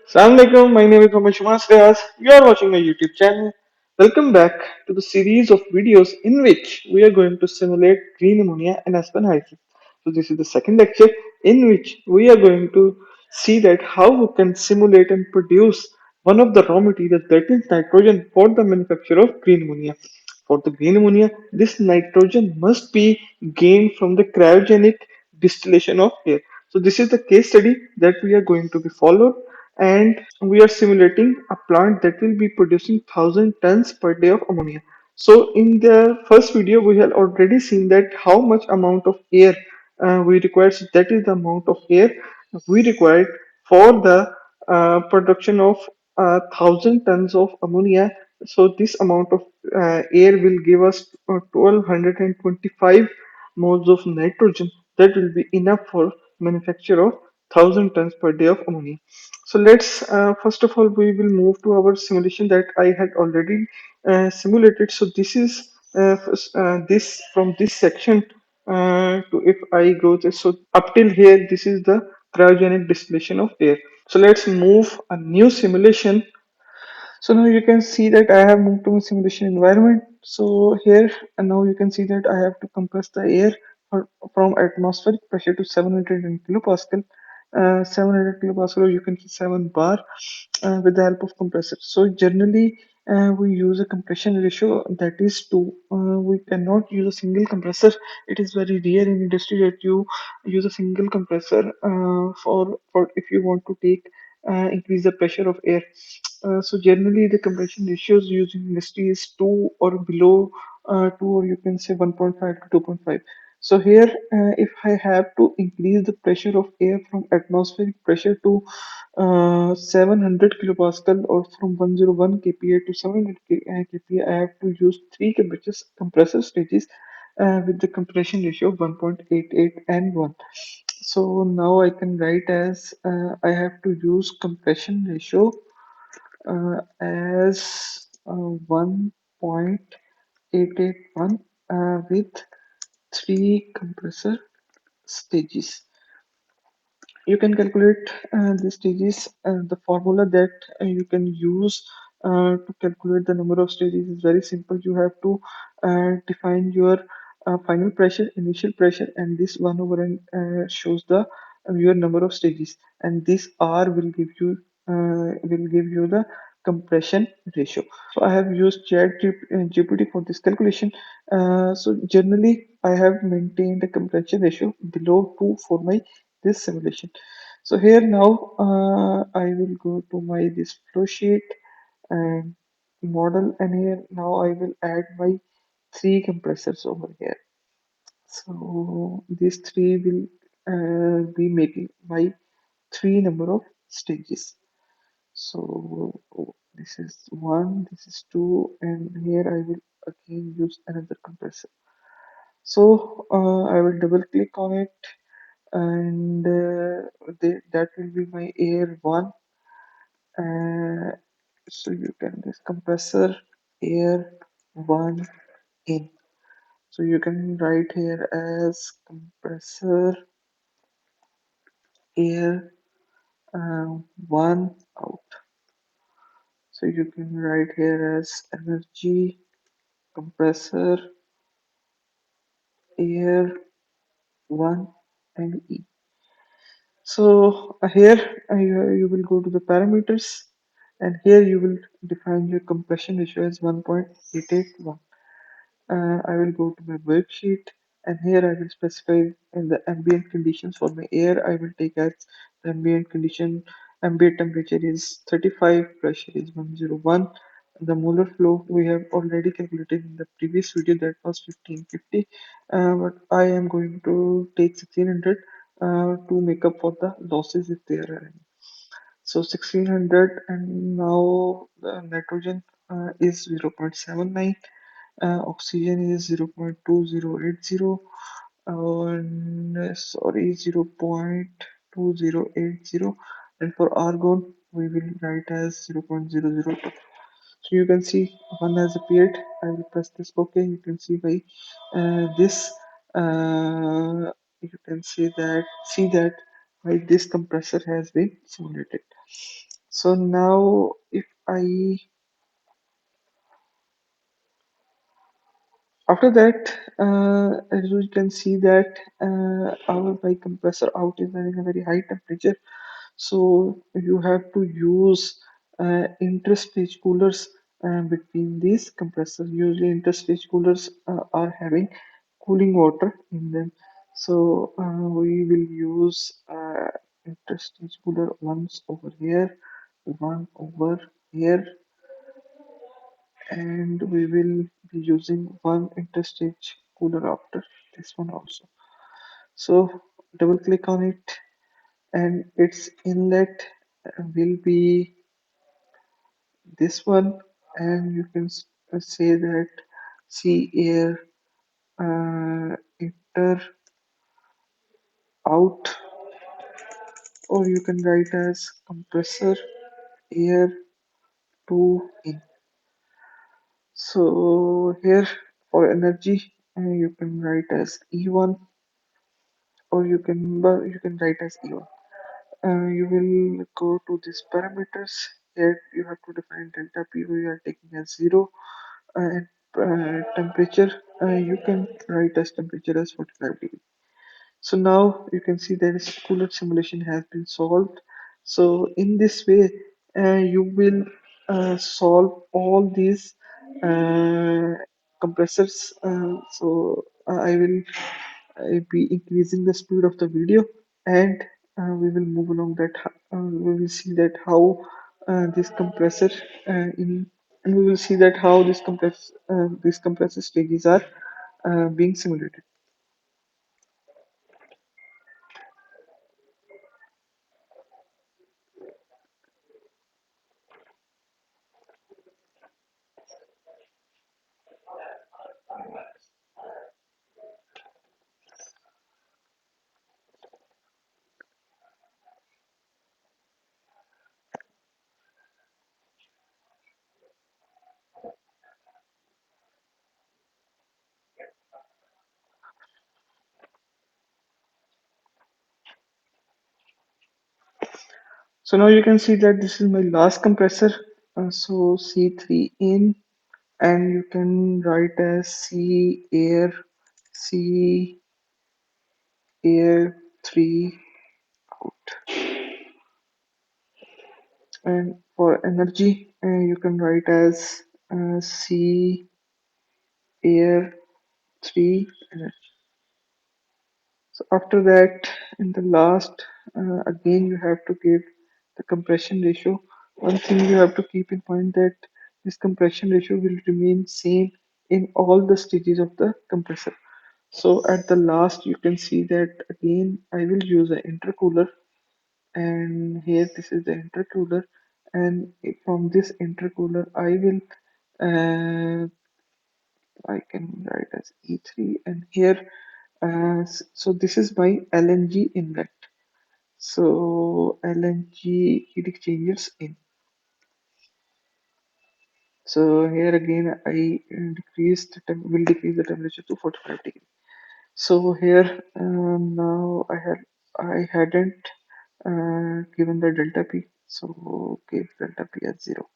Assalamualaikum, my name is Aspen HYSYS. You are watching my YouTube channel. Welcome back to the series of videos in which we are going to simulate green ammonia and Aspen HYSYS. So this is the second lecture in which we are going to see that how we can simulate and produce one of the raw materials, that is nitrogen, for the manufacture of green ammonia. For the green ammonia, this nitrogen must be gained from the cryogenic distillation of air. So this is the case study that we are going to be followed, and we are simulating a plant that will be producing 1000 tons per day of ammonia. So in the first video we have already seen that how much amount of air we require. So that is the amount of air we required for the production of 1000 tons of ammonia. So this amount of air will give us 1225 moles of nitrogen. That will be enough for manufacture of 1000 tons per day of ammonia. So let's first of all we will move to our simulation that I had already simulated. So this is this from this section to if I go this, so up till here this is the cryogenic distillation of air. So let's move a new simulation. So now you can see that I have moved to a simulation environment. So here and now you can see that I have to compress the air from atmospheric pressure to 700 kilopascal. 700 kilopascal, or you can see 7 bar, with the help of compressor. So generally we use a compression ratio that is 2. We cannot use a single compressor. It is very rare in industry that you use a single compressor for if you want to take increase the pressure of air. So generally the compression ratios used in industry is 2 or below 2, or you can say 1.5 to 2.5. So here if I have to increase the pressure of air from atmospheric pressure to 700 kilopascal, or from 101 kPa to 700 kPa, I have to use three compressor stages with the compression ratio of 1.88 and 1. So now I can write as I have to use compression ratio as 1.881 with three compressor stages. You can calculate the stages. The formula that you can use to calculate the number of stages is very simple. You have to define your final pressure, initial pressure, and this 1 over n shows the your number of stages, and this r will give you the compression ratio. So I have used GPT for this calculation. So generally I have maintained a compression ratio below 2 for my this simulation. So here now I will go to my this flow sheet and model, and here now I will add my three compressors over here. So these three will be making my three number of stages. So this is one, this is two, and here I will again use another compressor. So I will double click on it, and that will be my air one. Uh, so you can this compressor air one in. So you can write here as compressor air one out. So you can write here as energy compressor air one and E. So here you will go to the parameters, and here you will define your compression ratio as 1.881. I will go to my worksheet, and here I will specify in the ambient conditions for my air. I will take as the ambient condition. Ambient temperature is 35, pressure is 101. The molar flow we have already calculated in the previous video, that was 1550, but I am going to take 1600 to make up for the losses if there are any. So 1600, and now the nitrogen is 0.79, oxygen is 0.2080, and sorry, 0.2080, and for argon we will write as 0.002. So you can see one has appeared. I will press this OK. You can see by this you can see that by this compressor has been simulated. So now if I after that, as you can see that our my compressor out is running a very high temperature. So you have to use interstage coolers between these compressors. Usually interstage coolers are having cooling water in them. So we will use interstage cooler once over here, one over here, and we will be using one interstage cooler after this one also. So double click on it, and its inlet will be this one, and you can say that sea air enter out, or you can write as compressor air to in. So here for energy, you can write as E1, or you can write as E1. You will go to these parameters. Here you have to define delta P. We are taking as 0, and temperature, you can write as temperature as 45 degrees. So now you can see that this cooler simulation has been solved. So in this way, you will solve all these uh, compressors. So I will be increasing the speed of the video, and we will move along that. We will see that how this compressor in and we will see that how these compressor stages are being simulated. So now you can see that this is my last compressor. So C3 in, and you can write as C air 3 out. And for energy, you can write as C air 3 energy. So after that, in the last, again you have to give the compression ratio. One thing you have to keep in mind that this compression ratio will remain same in all the stages of the compressor. So at the last, you can see that again I will use an intercooler, and here this is the intercooler, and from this intercooler I can write as E3, and here so this is my LNG inlet. So LNG heat exchangers in. So here again I will decrease the temperature to 45 degrees. So here now I hadn't given the delta P, so give delta P as 0.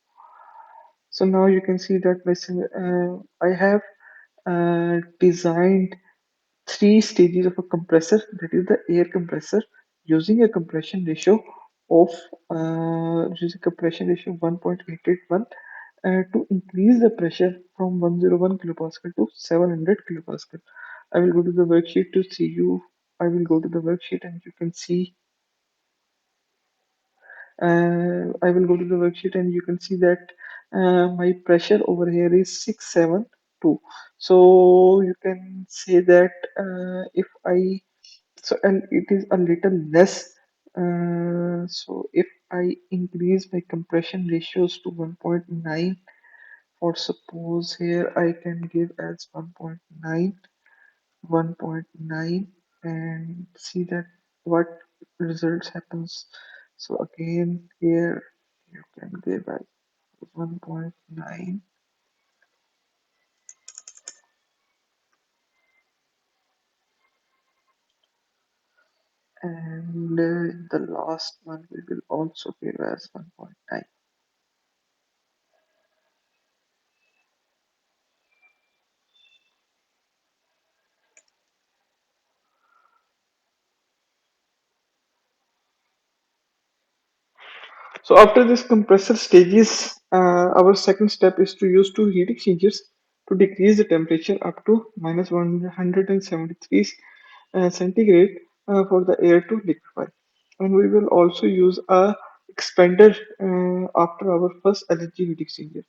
So now you can see that I have designed three stages of a compressor, that is the air compressor, using a compression ratio of 1.881 to increase the pressure from 101 kilopascal to 700 kilopascal. I will go to the worksheet to see you. I will go to the worksheet, and you can see. I will go to the worksheet, and you can see that my pressure over here is 672. So you can say that if I and it is a little less. So if I increase my compression ratios to 1.9, or suppose here I can give as 1.9, and see that what results happens. So again here you can give as 1.9. and the last one we will also give as 1.9. So after this compressor stages, our second step is to use two heat exchangers to decrease the temperature up to minus 173 centigrade for the air to liquefy. And we will also use a expander after our first LNG heat exchanger.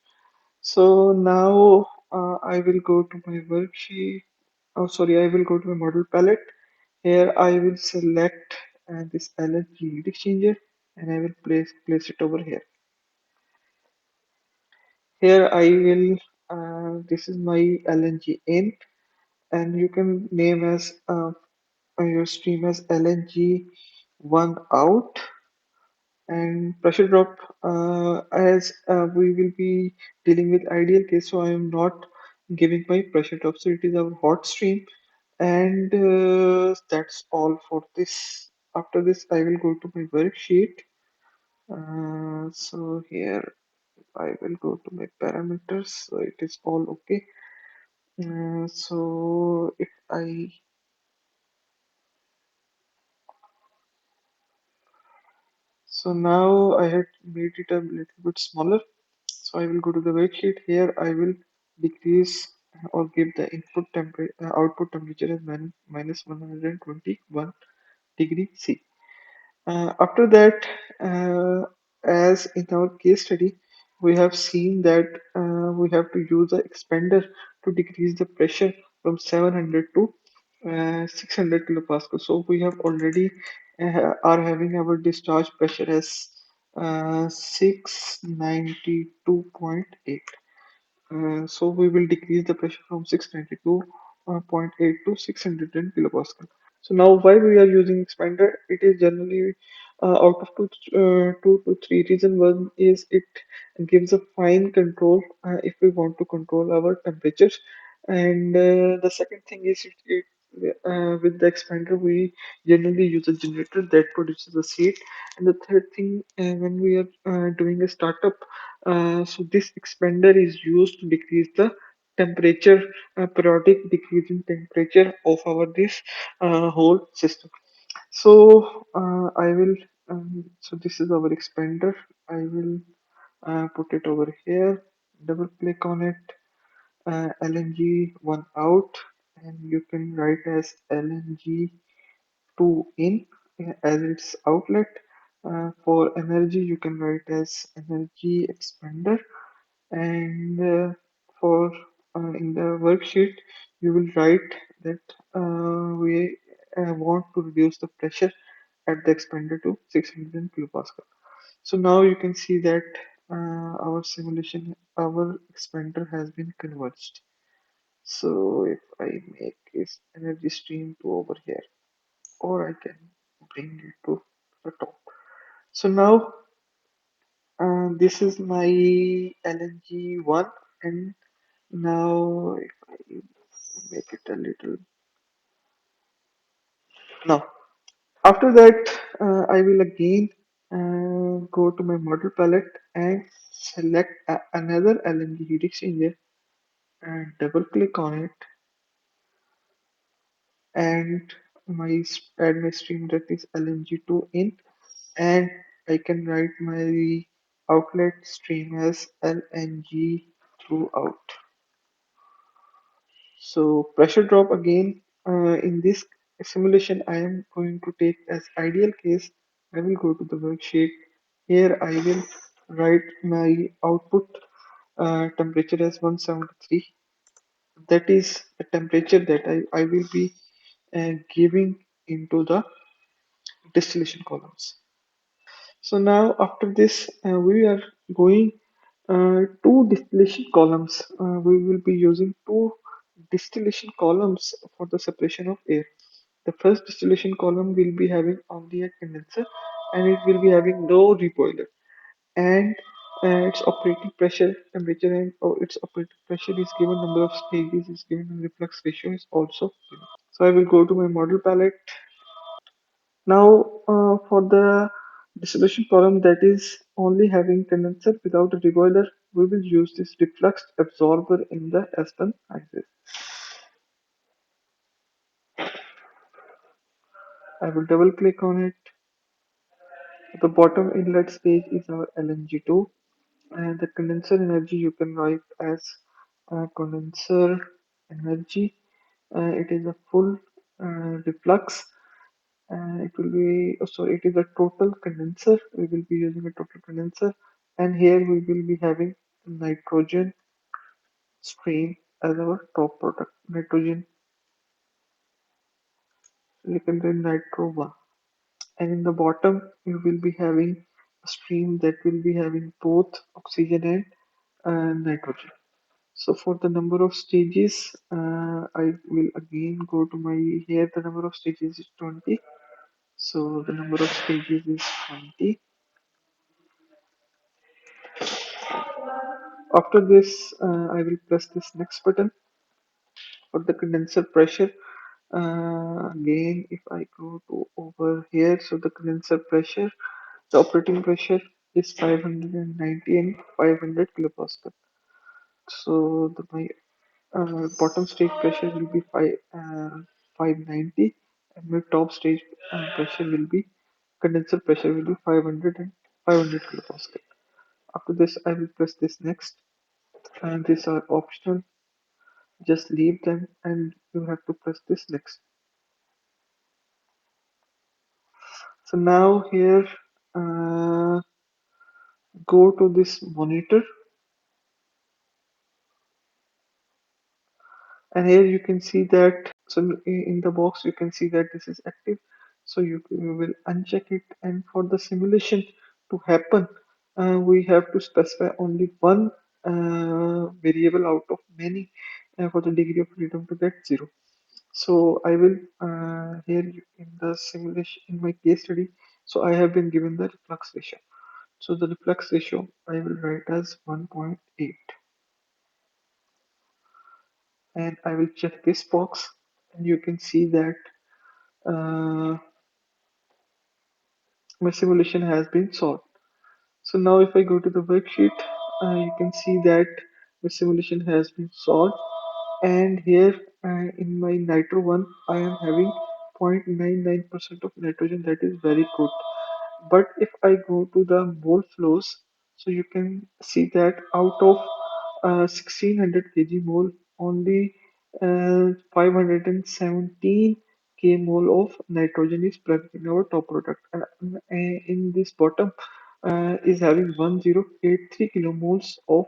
So now I will go to my worksheet. Oh, sorry, I will go to my model palette. Here I will select this LNG heat exchanger and I will place it over here. Here I will, this is my LNG in, and you can name as your stream as LNG one out, and pressure drop as we will be dealing with ideal case, so I am not giving my pressure drop. So it is our hot stream, and that's all for this. After this, I will go to my worksheet. So here I will go to my parameters. So it is all okay. So if I so now I had made it a little bit smaller. So I will go to the worksheet. Here I will decrease or give the input temperature output temperature as minus 121 degree C. After that, as in our case study, we have seen that we have to use the expander to decrease the pressure from 700 to 600 kilopascal. So we have already are having our discharge pressure as 692.8. So we will decrease the pressure from 692.8 to 610 kilopascal. So now why we are using expander? It is generally out of two to three reasons. One is it gives a fine control if we want to control our temperatures, and the second thing is with the expander we generally use a generator that produces a heat, and the third thing when we are doing a startup, so this expander is used to decrease the temperature, periodic decrease in temperature of our this whole system. So I will, so this is our expander. I will put it over here, double click on it, LNG one out, and you can write as LNG two in as its outlet. For energy, you can write as energy expander, and for in the worksheet you will write that we want to reduce the pressure at the expander to 600 kilopascal. So now you can see that our simulation, our expander has been converged. So if I make this energy stream to over here, or I can bring it to the top. So now this is my LNG1, and now if I make it a little now. After that, I will again go to my model palette and select another LNG heat exchanger and double click on it, and add my stream that is LNG2 in, and I can write my outlet stream as LNG throughout. So pressure drop again, in this simulation I am going to take as ideal case. I will go to the worksheet. Here I will write my output temperature as 173. That is the temperature that I will be giving into the distillation columns. So now after this, we are going two distillation columns. We will be using two distillation columns for the separation of air. The first distillation column will be having only a condenser, and it will be having no reboiler. And its operating pressure, temperature, and its operating pressure is given, number of stages is given, and reflux ratio is also given. So I will go to my model palette. Now, for the dissolution column that is only having condenser without a reboiler, we will use this reflux absorber in the Aspen HYSYS. I will double click on it. The bottom inlet stage is our LNG2, and the condenser energy you can write as condenser energy. It is a full reflux. It will be, oh, sorry, it is a total condenser. We will be using a total condenser, and here we will be having nitrogen stream as our top product. Nitrogen, you can say nitro 1. And in the bottom, you will be having a stream that will be having both oxygen and nitrogen. So for the number of stages, I will again go to my, here the number of stages is 20. So the number of stages is 20. After this, I will press this next button for the condenser pressure. Again, if I go to over here, so the condenser pressure, the operating pressure is 590 and 500 kilopascal. So my bottom stage pressure will be 590, and my top stage pressure will be condenser pressure will be 500 and 500 kilopascal. After this, I will press this next, and these are optional. Just leave them, and you have to press this next. So now here, uh, go to this monitor, and here you can see that, so in the box you can see that this is active. So you will uncheck it, and for the simulation to happen, we have to specify only one variable out of many for the degree of freedom to get 0. So I will here in the simulation in my case study, so I have been given the reflux ratio. So the reflux ratio I will write as 1.8, and I will check this box, and you can see that my simulation has been solved. So now if I go to the worksheet, you can see that my simulation has been solved, and here in my nitro 1 I am having 0.99% of nitrogen. That is very good. But if I go to the mole flows, so you can see that out of 1600 kg mole, only 517 kmol of nitrogen is present in our top product, and in this bottom is having 1083 kilomoles of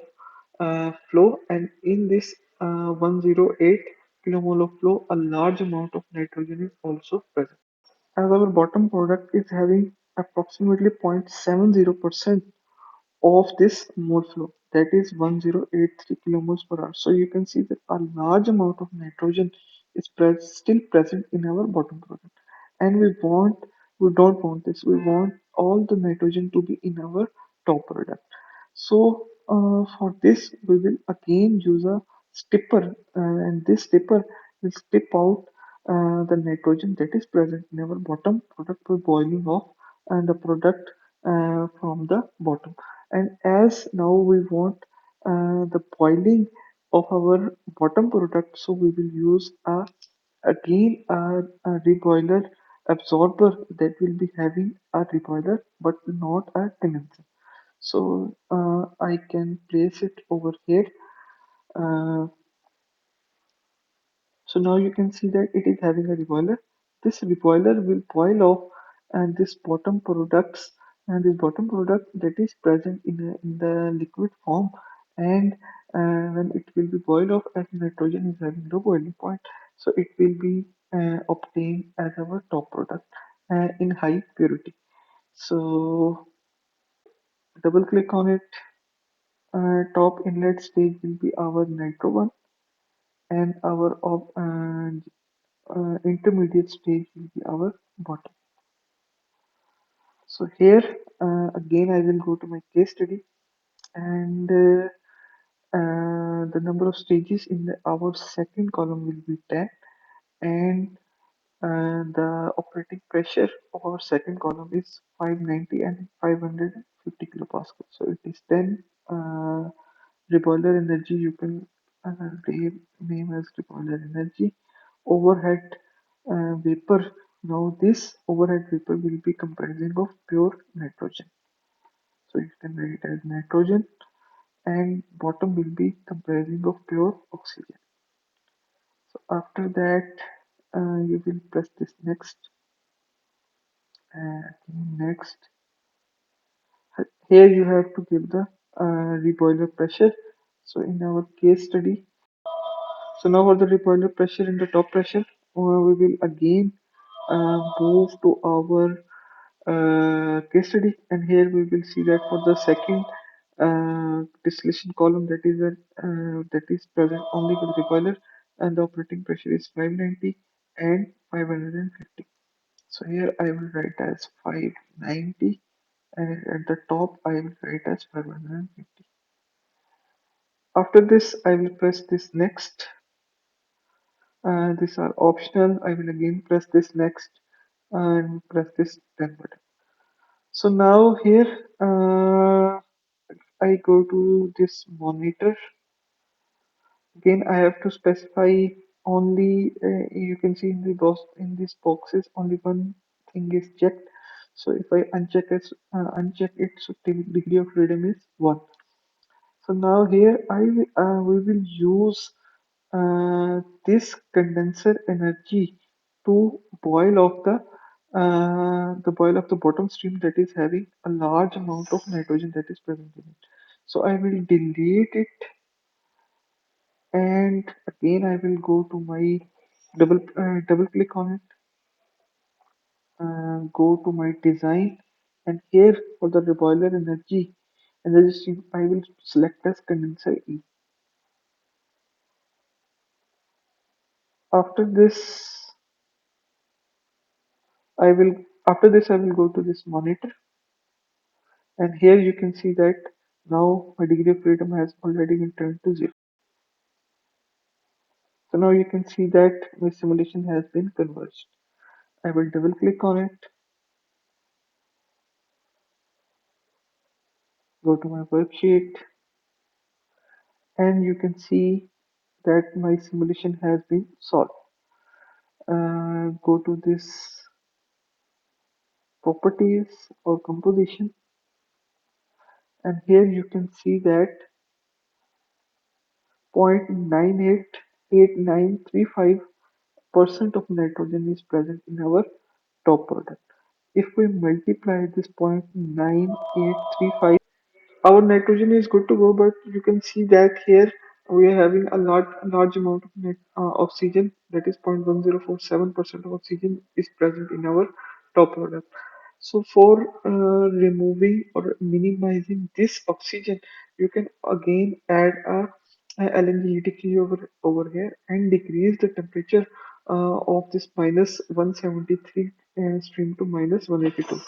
flow, and in this 108 kilomole of flow, a large amount of nitrogen is also present. As our bottom product is having approximately 0.70% of this mole flow, that is 1083 kilomoles per hour. So you can see that a large amount of nitrogen is still present in our bottom product, and we don't want this. We want all the nitrogen to be in our top product. So for this, we will again use a stipper, and this stipper will strip out the nitrogen that is present in our bottom product by boiling off and the product from the bottom. And as now we want the boiling of our bottom product, so we will use a reboiler absorber that will be having a reboiler but not a condenser. So I can place it over here. Uh, so now you can see that it is having a reboiler. This reboiler will boil off and this bottom products, and this bottom product that is present in the liquid form, and when it will be boiled off as nitrogen is having no boiling point, so it will be obtained as our top product in high purity. So double click on it. Top inlet stage will be our nitro one, and our intermediate stage will be our bottom. So here again I will go to my case study, and the number of stages in our second column will be 10, and And the operating pressure of our second column is 590 and 550 kilopascal. So it is 10 reboiler energy. You can name as reboiler energy. Overhead vapor. Now this overhead vapor will be comprising of pure nitrogen. So you can write it as nitrogen, and bottom will be comprising of pure oxygen. So after that, you will press this next, and next. Here you have to give the reboiler pressure. So in our case study, so now for the reboiler pressure and the top pressure, we will again move to our case study, and here we will see that for the second distillation column, that is present only with reboiler, and the operating pressure is 590 and 550. So here I will write as 590, and at the top I will write as 550. After this I will press this next. These are optional. I will again press this next and press this done button. So now here I go to this monitor. Again I have to specify only, you can see in the box, in these boxes only one thing is checked. So if I uncheck it, so the degree of freedom is 1. So now here we will use this condenser energy to boil of the bottom stream that is having a large amount of nitrogen that is present in it. So I will delete it, and again I will go to my double click on it, go to my design, and here for the reboiler energy stream I will select as condenser E. After this I will I will go to this monitor, and here you can see that now my degree of freedom has already been turned to 0. So now you can see that my simulation has been converged. I will double click on it, go to my worksheet, and you can see that my simulation has been solved. Go to this properties or composition, and here you can see that 0.988935% of nitrogen is present in our top product. If we multiply this 0.9835, our nitrogen is good to go, but you can see that here we are having a large amount of oxygen, that is 0.1047% of oxygen is present in our top product. So for removing or minimizing this oxygen, you can again add a LNG heat exchanger over here and decrease the temperature of this minus 173 stream to minus 182.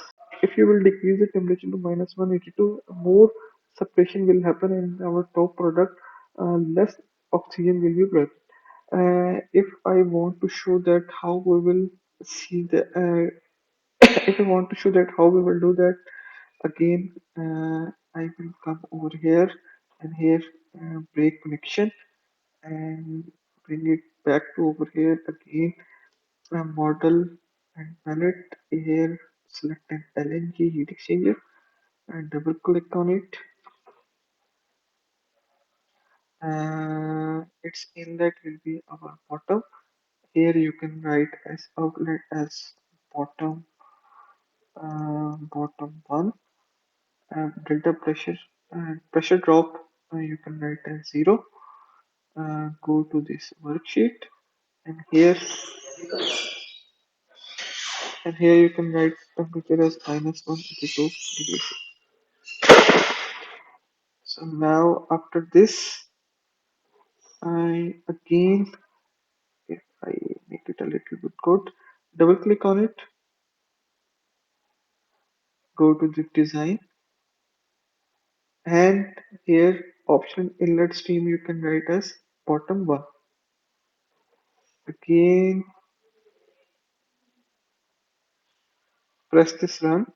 If you will decrease the temperature to minus 182, more separation will happen in our top product, less oxygen will be present. If I want to show that how we will see the if I want to show that how we will do that, again I will come over here, and here break connection and bring it back to over here again, model and palette. Here select an LNG heat exchanger and double click on it. Its inlet will be our bottom. Here you can write as outlet as bottom, bottom 1. Delta pressure drop, you can write as 0. Go to this worksheet, and here you can write temperature as minus 182 degrees. So now after this, I again, if I make it a little bit good, double click on it, go to the design, and here option inlet stream you can write as bottom 1. Again Press this run,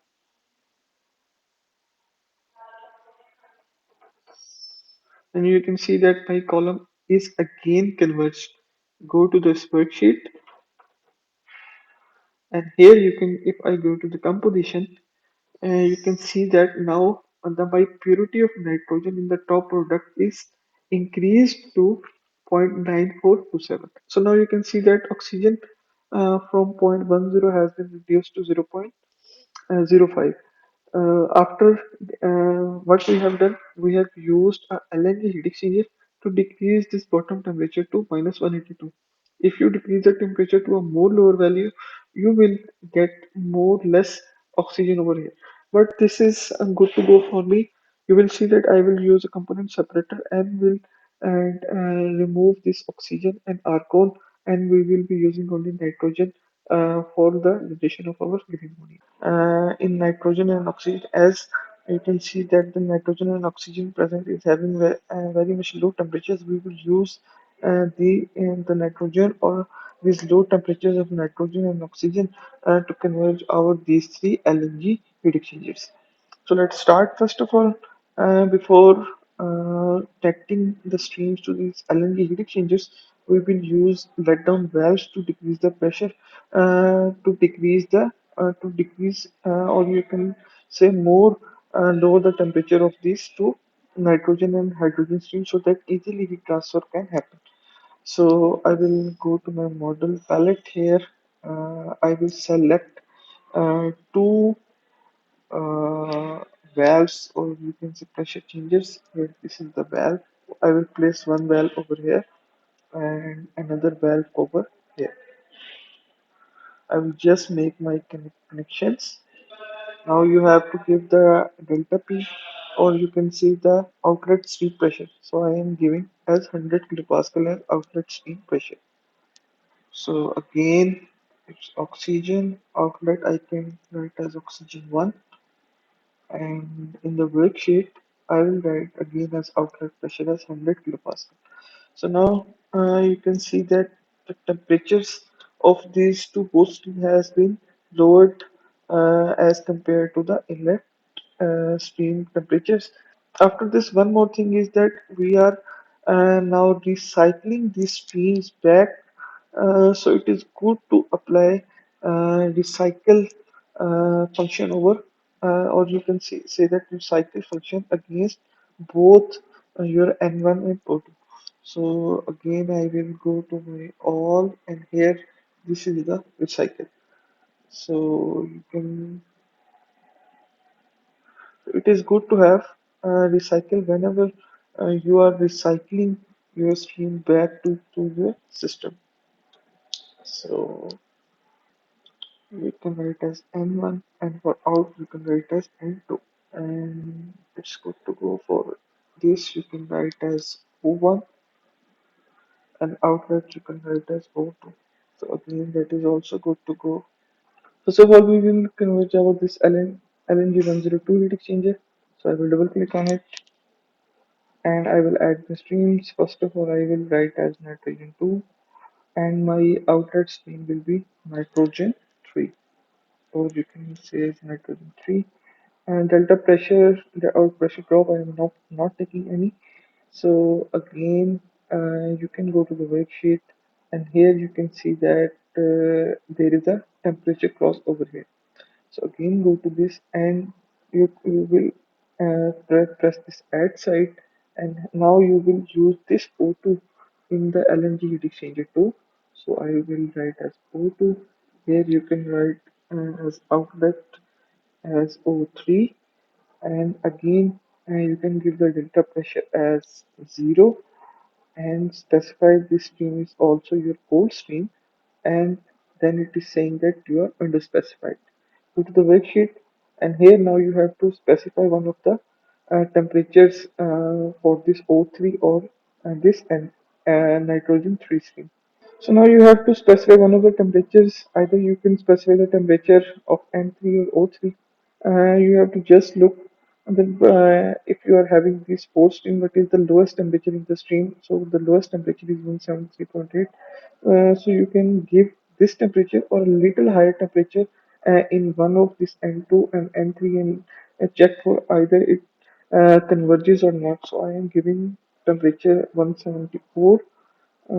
and you can see that my column is again converged. Go to the spreadsheet, and here you can, if I go to the composition, you can see that now the by purity of nitrogen in the top product is increased to 0.9427. So now you can see that oxygen from 0.10 has been reduced to 0.05. After what we have done, we have used a LNG heat exchanger to decrease this bottom temperature to minus 182. If you decrease the temperature to a more lower value, you will get more less oxygen over here. But this is good to go for me. You will see that I will use a component separator and will remove this oxygen and argon, and we will be using only nitrogen for the generation of our green ammonia. In nitrogen and oxygen, as you can see that the nitrogen and oxygen present is having very much low temperatures, we will use the nitrogen or these low temperatures of nitrogen and oxygen to converge our these three LNG heat exchangers. So let's start first of all. Before connecting the streams to these LNG heat exchangers, we will use let-down valves to decrease the pressure, to decrease, or you can say more, lower the temperature of these two nitrogen and hydrogen streams so that easily heat transfer can happen. So I will go to my model palette here. I will select two valves, or you can say pressure changers. Here, this is the valve. I will place one valve over here and another valve over here. I will just make my connections. Now you have to give the delta P, or you can see the outlet stream pressure. So I am giving as 100 kilopascal as outlet stream pressure. So again, it's oxygen outlet. I can write as oxygen 1, and in the worksheet I will write again as outlet pressure as 100 kilopascal. So now you can see that the temperatures of these two host has been lowered as compared to the inlet stream temperatures. After this, one more thing is that we are now recycling these streams back. So it is good to apply recycle function over, or you can say that recycle function against both your N1 and O2. So again, I will go to my all, and here this is the recycle. So you can, it is good to have recycle whenever you are recycling your stream back to your system. So you can write as N1, and for out you can write as N2. And it's good to go for this. You can write as O1, and outlet you can write as O2. So again, that is also good to go. First of all, we will convert about this LNG102 heat exchanger. So I will double click on it, and I will add the streams. First of all, I will write as nitrogen 2, and my outlet stream will be nitrogen 3, or you can say as nitrogen 3. And delta pressure, the out pressure drop, I am not taking any. So again, you can go to the worksheet, and here you can see that there is a temperature cross over here. So again, go to this, and you will press this add site, and now you will use this O2 in the LNG heat exchanger too. So I will write as O2. Here you can write as outlet as O3, and again you can give the delta pressure as 0, and specify this stream is also your cold stream, and then it is saying that you are underspecified. Go to the worksheet, and here now you have to specify one of the temperatures for this O3 or this and nitrogen 3 stream. So now you have to specify one of the temperatures. Either you can specify the temperature of N3 or O3. You have to just look, and then if you are having this fourth stream, what is the lowest temperature in the stream? So the lowest temperature is 173.8. So you can give this temperature or a little higher temperature in one of this N2 and N3 and check for either it converges or not. So I am giving temperature 174.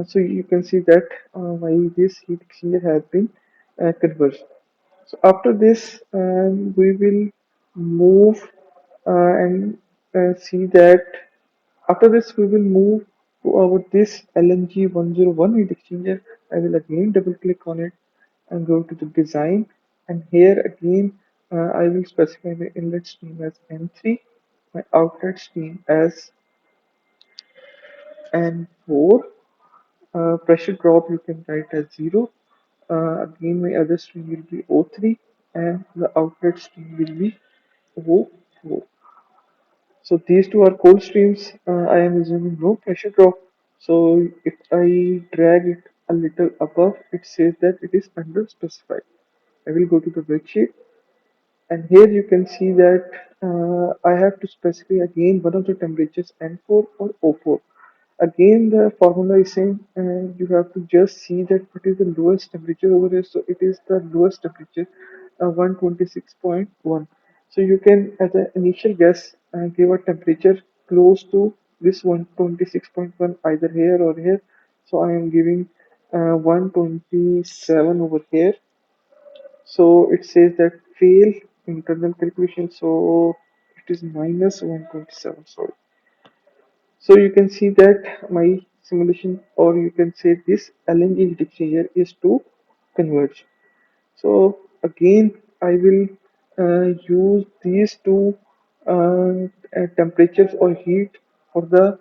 So you can see that my this heat exchanger has been converged. So after this, we will move and see that after this we will move to our this LNG 101 heat exchanger. I will again double click on it and go to the design, and here again I will specify my inlet stream as N3, my outlet stream as N4. Pressure drop you can write as 0. Again my other stream will be O3 and the outlet stream will be O4. So these two are cold streams. I am assuming no pressure drop. So if I drag it a little above, it says that it is under specified. I will go to the worksheet, and here you can see that I have to specify again one of the temperatures N4 or O4. Again, the formula is same, and you have to just see that what is the lowest temperature over here. So it is the lowest temperature, 126.1. So you can, as an initial guess, give a temperature close to this 126.1 either here or here. So I am giving 127 over here. So it says that fail internal calculation. So it is minus 127. Sorry. So you can see that my simulation, or you can say this LNG heat exchanger is to converge. So again, I will use these two temperatures or heat for the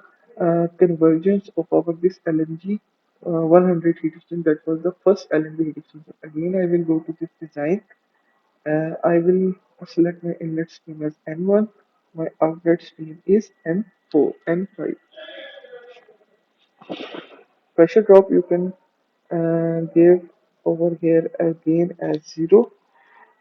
convergence of our this LNG 100 heat exchanger. That was the first LNG heat exchanger. Again, I will go to this design. I will select my inlet stream as N1. My outlet stream is N4, N5. Pressure drop you can give over here again as 0.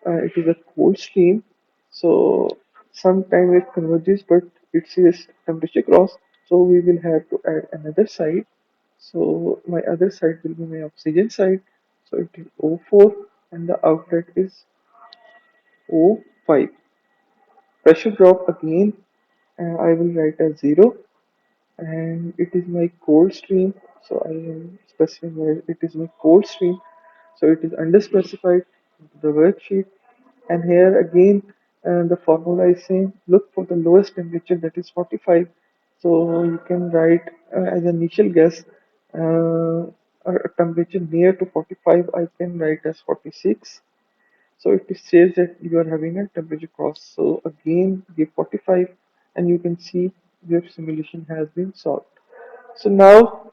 It is a cold stream, so sometime it converges, but it says temperature cross, so we will have to add another side. So my other side will be my oxygen side, so it is O4 and the outlet is O5. Pressure drop again, I will write as 0, and it is my cold stream, so I am specifying where it is my cold stream, so it is underspecified into the worksheet. And here again, the formula is saying look for the lowest temperature, that is 45. So you can write as an initial guess a temperature near to 45. I can write as 46. So it says that you are having a temperature cross. So again, give 45, and you can see your simulation has been solved. So now,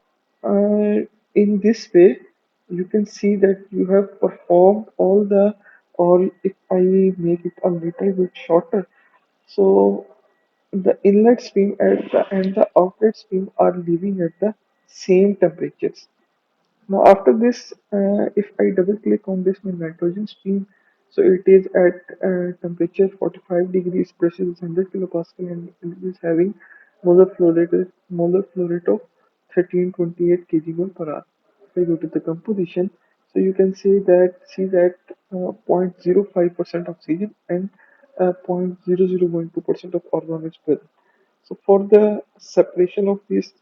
in this way, you can see that you have performed all the, or if I make it a little bit shorter, so the inlet stream and the outlet stream are living at the same temperatures. Now after this, if I double click on this my nitrogen stream, so it is at temperature 45 degrees, pressure is 100 kilopascal, and it is having molar flow rate of 1328 kg per hour. If I go to the composition, so you can see that 0.05% oxygen and 0.0012% of argon is present. So for the separation of these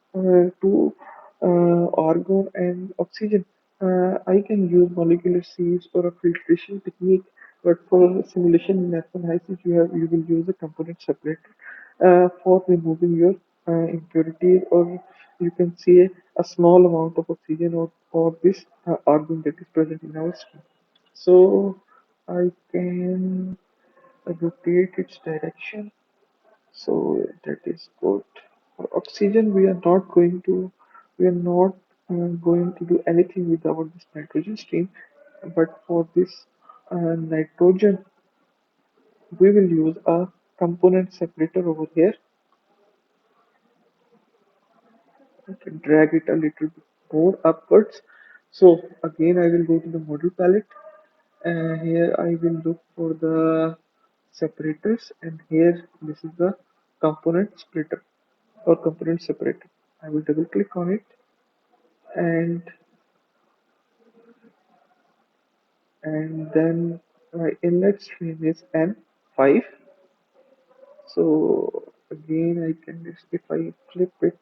two argon and oxygen, I can use molecular sieves or a filtration technique. But for simulation in Aspen HYSYS, you will use a component separator for removing your impurities, or you can say a small amount of oxygen or this argon that is present in our stream. So I can rotate its direction, so that is good. For oxygen, we are not going to do anything with our this nitrogen stream, but for this nitrogen, we will use a component separator over here. Okay, drag it a little bit more upwards. So again, I will go to the model palette, and here I will look for the separators, and here this is the component splitter or component separator. I will double click on it, and then inlet stream is N5. So again, I can just, if I flip it,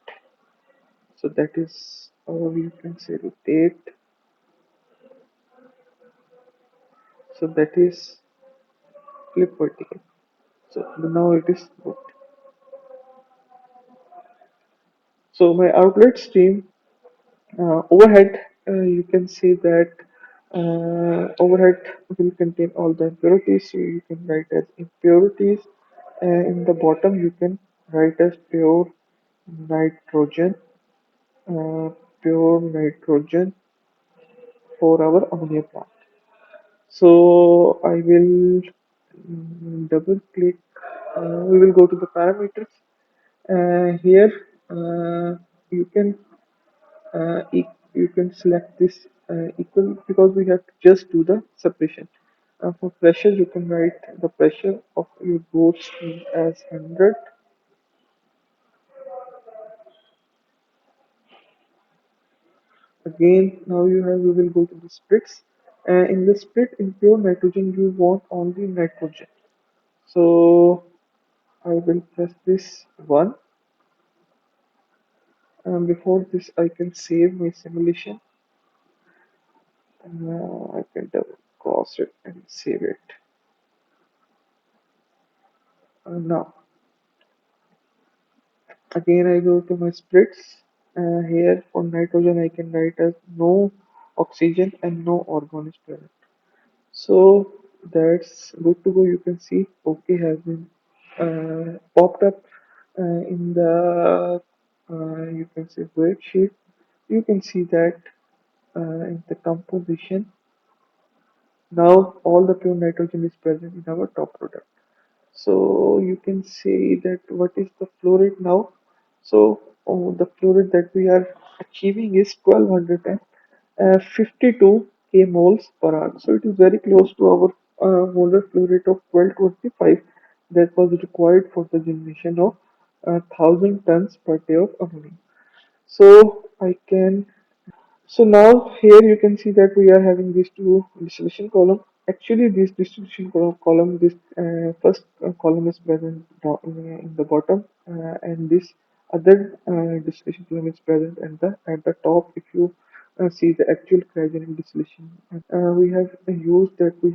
so that is, or you can say rotate, so that is flip vertical. So now it is good. So my outlet stream overhead, you can see that overhead will contain all the impurities, so you can write as impurities. In the bottom, you can write as nitrogen, uh, pure nitrogen for our ammonia plant. So I will double click. We will go to the parameters. Here, you can you can select this equal because we have to just do the separation. For pressure, you can write the pressure of your bore stream as 100. Again, now you have we will go to the splits. In the split in pure nitrogen, you want only nitrogen. So I will press this one. And before this, I can save my simulation. I can double cross it and save it. Now, again, I go to my splits. Here for nitrogen, I can write as no oxygen and no argon is present. So that's good to go. You can see OK has been popped up in the you can say worksheet. You can see that in the composition. Now all the pure nitrogen is present in our top product. So you can say that what is the flow rate now? So the flow rate that we are achieving is 1252 k moles per hour. So it is very close to our molar flow rate of 1225 that was required for the generation of 1000 tons per day of ammonia. So I can so now here you can see that we are having these two distillation column. Actually, this distillation column, this first column is present in the bottom, and this other distillation column is present at the top. If you see the actual cryogenic distillation, we have used that we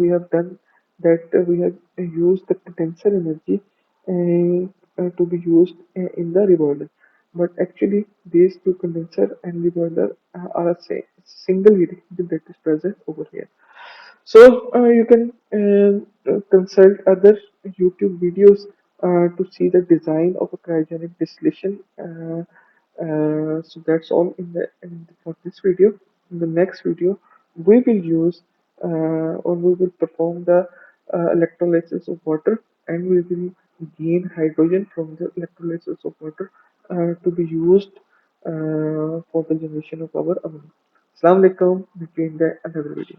have done that we have used the condenser energy to be used in the reboiler. But actually, these two condenser and the boiler are a single heat engine that is present over here. So you can consult other YouTube videos to see the design of a cryogenic distillation. So that's all for this video. In the next video, we will use or we will perform the electrolysis of water, and we will gain hydrogen from the electrolysis of water to be used for the generation of our ammonia. Assalamu alaikum. Meet you in the another video.